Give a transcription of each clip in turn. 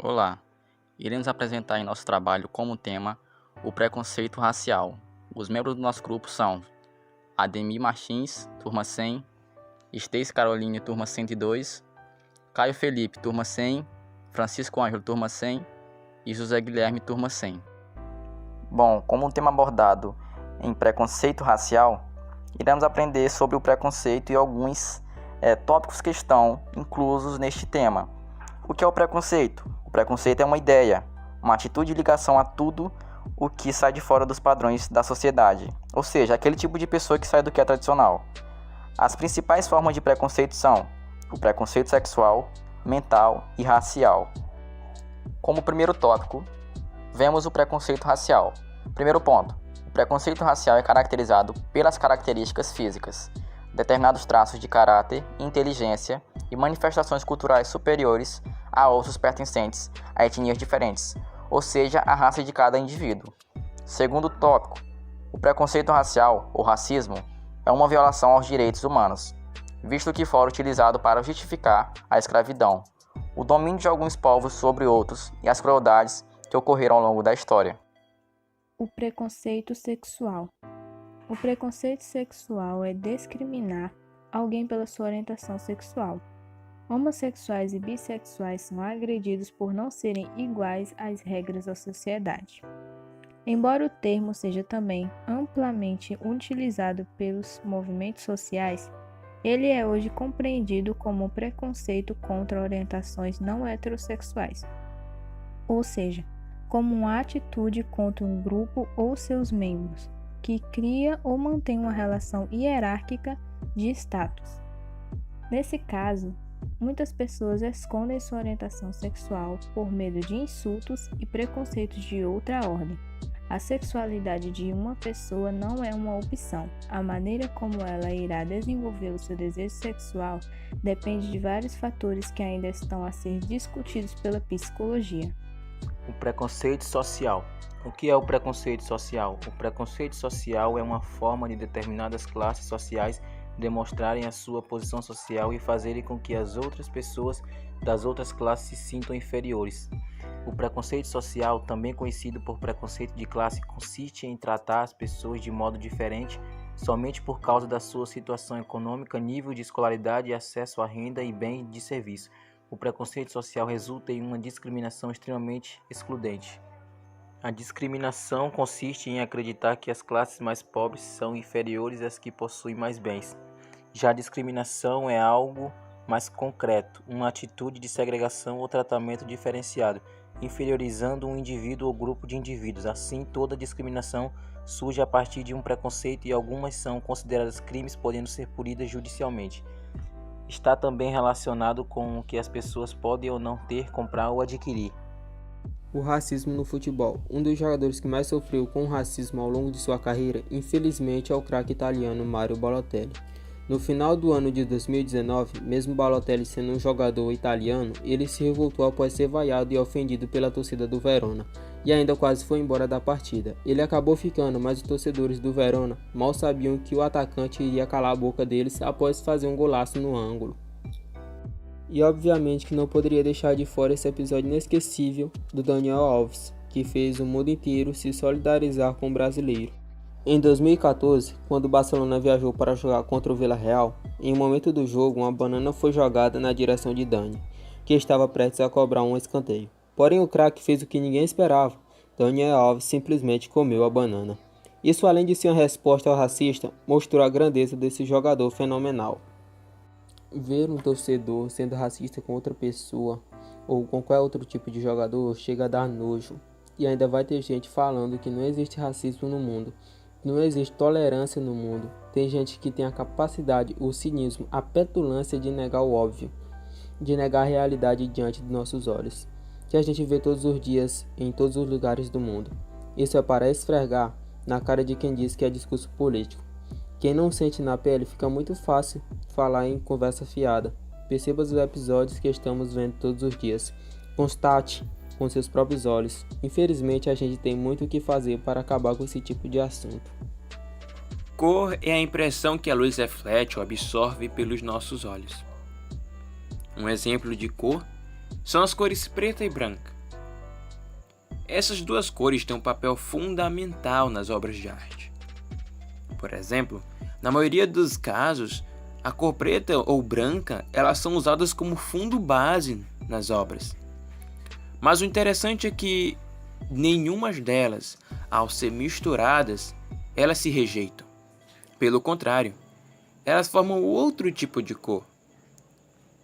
Olá, iremos apresentar em nosso trabalho como tema o preconceito racial. Os membros do nosso grupo são Ademir Martins, turma 100, Stacy Caroline, turma 102, Caio Felipe, turma 100, Francisco Ângelo, turma 100 e José Guilherme, turma 100. Bom, como um tema abordado em preconceito racial, iremos aprender sobre o preconceito e alguns tópicos que estão inclusos neste tema. O que é o preconceito? O preconceito é uma ideia, uma atitude de ligação a tudo o que sai de fora dos padrões da sociedade, ou seja, aquele tipo de pessoa que sai do que é tradicional. As principais formas de preconceito são o preconceito sexual, mental e racial. Como primeiro tópico, vemos o preconceito racial. Primeiro ponto, o preconceito racial é caracterizado pelas características físicas, determinados traços de caráter, inteligência e manifestações culturais superiores a outros pertencentes a etnias diferentes, ou seja, a raça de cada indivíduo. Segundo tópico, o preconceito racial, ou racismo, é uma violação aos direitos humanos, visto que for utilizado para justificar a escravidão, o domínio de alguns povos sobre outros e as crueldades que ocorreram ao longo da história. O preconceito sexual. O preconceito sexual é discriminar alguém pela sua orientação sexual. Homossexuais e bissexuais são agredidos por não serem iguais às regras da sociedade. Embora o termo seja também amplamente utilizado pelos movimentos sociais, ele é hoje compreendido como um preconceito contra orientações não heterossexuais, ou seja, como uma atitude contra um grupo ou seus membros, que cria ou mantém uma relação hierárquica de status. Nesse caso, muitas pessoas escondem sua orientação sexual por medo de insultos e preconceitos de outra ordem. A sexualidade de uma pessoa não é uma opção. A maneira como ela irá desenvolver o seu desejo sexual depende de vários fatores que ainda estão a ser discutidos pela psicologia. O preconceito social. O que é o preconceito social? O preconceito social é uma forma de determinadas classes sociais demonstrarem a sua posição social e fazerem com que as outras pessoas das outras classes se sintam inferiores. O preconceito social, também conhecido por preconceito de classe, consiste em tratar as pessoas de modo diferente somente por causa da sua situação econômica, nível de escolaridade, acesso à renda e bens de serviço. O preconceito social resulta em uma discriminação extremamente excludente. A discriminação consiste em acreditar que as classes mais pobres são inferiores às que possuem mais bens. Já a discriminação é algo mais concreto, uma atitude de segregação ou tratamento diferenciado, inferiorizando um indivíduo ou grupo de indivíduos. Assim, toda discriminação surge a partir de um preconceito e algumas são consideradas crimes, podendo ser punidas judicialmente. Está também relacionado com o que as pessoas podem ou não ter, comprar ou adquirir. O racismo no futebol. Um dos jogadores que mais sofreu com o racismo ao longo de sua carreira, infelizmente, é o craque italiano Mario Balotelli. No final do ano de 2019, mesmo Balotelli sendo um jogador italiano, ele se revoltou após ser vaiado e ofendido pela torcida do Verona, e ainda quase foi embora da partida. Ele acabou ficando, mas os torcedores do Verona mal sabiam que o atacante iria calar a boca deles após fazer um golaço no ângulo. E obviamente que não poderia deixar de fora esse episódio inesquecível do Daniel Alves, que fez o mundo inteiro se solidarizar com o brasileiro. Em 2014, quando o Barcelona viajou para jogar contra o Villarreal, em um momento do jogo uma banana foi jogada na direção de Dani, que estava prestes a cobrar um escanteio. Porém o craque fez o que ninguém esperava, Daniel Alves simplesmente comeu a banana. Isso, além de ser uma resposta ao racista, mostrou a grandeza desse jogador fenomenal. Ver um torcedor sendo racista com outra pessoa ou com qualquer outro tipo de jogador chega a dar nojo. E ainda vai ter gente falando que não existe racismo no mundo, não existe tolerância no mundo. Tem gente que tem a capacidade, o cinismo, a petulância de negar o óbvio, de negar a realidade diante de nossos olhos, que a gente vê todos os dias em todos os lugares do mundo. Isso é para esfregar na cara de quem diz que é discurso político. Quem não sente na pele, fica muito fácil falar em conversa fiada. Perceba os episódios que estamos vendo todos os dias. Constate com seus próprios olhos. Infelizmente, a gente tem muito o que fazer para acabar com esse tipo de assunto. Cor é a impressão que a luz reflete ou absorve pelos nossos olhos. Um exemplo de cor são as cores preta e branca. Essas duas cores têm um papel fundamental nas obras de arte. Por exemplo, na maioria dos casos, a cor preta ou branca, elas são usadas como fundo base nas obras. Mas o interessante é que nenhuma delas, ao ser misturadas, elas se rejeitam. Pelo contrário, elas formam outro tipo de cor,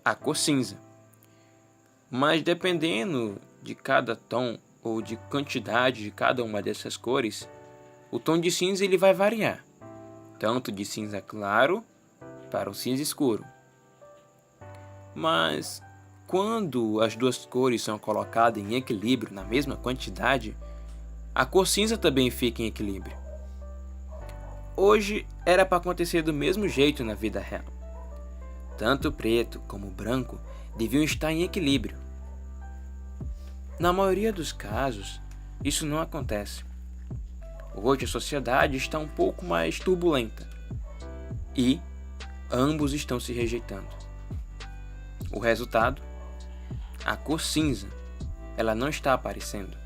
a cor cinza. Mas dependendo de cada tom ou de quantidade de cada uma dessas cores, o tom de cinza ele vai variar, tanto de cinza claro para o cinza escuro. Mas quando as duas cores são colocadas em equilíbrio na mesma quantidade, a cor cinza também fica em equilíbrio. Hoje era para acontecer do mesmo jeito na vida real. Tanto o preto como o branco deviam estar em equilíbrio. Na maioria dos casos, isso não acontece. Hoje a sociedade está um pouco mais turbulenta e ambos estão se rejeitando. O resultado? A cor cinza, ela não está aparecendo.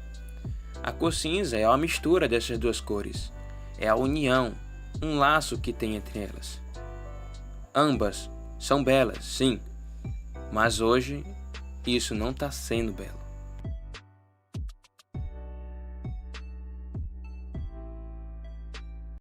A cor cinza é uma mistura dessas duas cores. É a união, um laço que tem entre elas. Ambas são belas, sim, mas hoje isso não está sendo belo.